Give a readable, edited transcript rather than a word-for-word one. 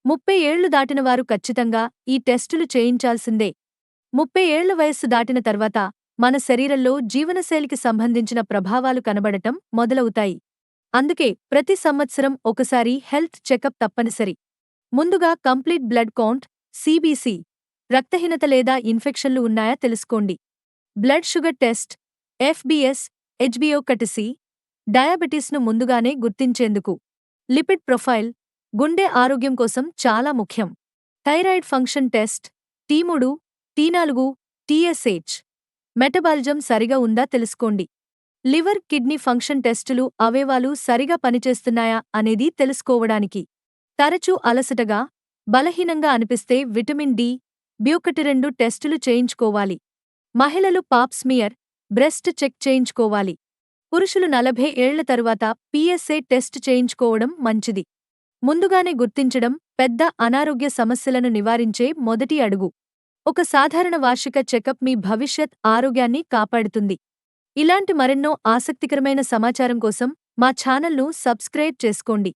30 ఏళ్లు దాటిన వారు ఖచ్చితంగా ఈ టెస్టులు చేయించాల్సిందే. 30 ఏళ్ల వయస్సు దాటిన తర్వాత మన శరీరంలో జీవనశైలికి సంబంధించిన ప్రభావాలు కనబడటం మొదలవుతాయి. అందుకే ప్రతి సంవత్సరం ఒకసారి హెల్త్ చెకప్ తప్పనిసరి. ముందుగా కంప్లీట్ బ్లడ్ కౌంట్, సిబిసి, రక్తహీనత లేదా ఇన్ఫెక్షన్లు ఉన్నాయా తెలుసుకోండి. బ్లడ్ షుగర్ టెస్ట్, ఎఫ్బిఎస్, హెచ్బిఓ1సి, డయాబెటీస్ను ముందుగానే గుర్తించేందుకు. లిపిడ్ ప్రొఫైల్, గుండె ఆరోగ్యం కోసం చాలా ముఖ్యం. Thyroid function test, T3, T4, TSH, metabolism సరిగా ఉందా తెలుసుకోండి. లివర్, కిడ్నీ ఫంక్షన్ టెస్టులు అవయవాలు సరిగా పనిచేస్తున్నాయా అనేది తెలుసుకోవడానికి. తరచూ అలసటగా, బలహీనంగా అనిపిస్తే విటమిన్ డి, బి12 టెస్టులు చేయించుకోవాలి. మహిళలు పాప్ స్మియర్, బ్రెస్ట్ చెక్ చేయించుకోవాలి. పురుషులు 40 ఏళ్ల తరువాత పిఎస్ఏ టెస్ట్ చేయించుకోవడం మంచిది. ముందుగానే గుర్తించడం పెద్ద అనారోగ్య సమస్యలను నివారించే మొదటి అడుగు. ఒక సాధారణ వార్షిక చెకప్ మీ భవిష్యత్ ఆరోగ్యాన్ని కాపాడుతుంది. ఇలాంటి మరెన్నో ఆసక్తికరమైన సమాచారం కోసం మా ఛానల్ను సబ్స్క్రైబ్ చేసుకోండి.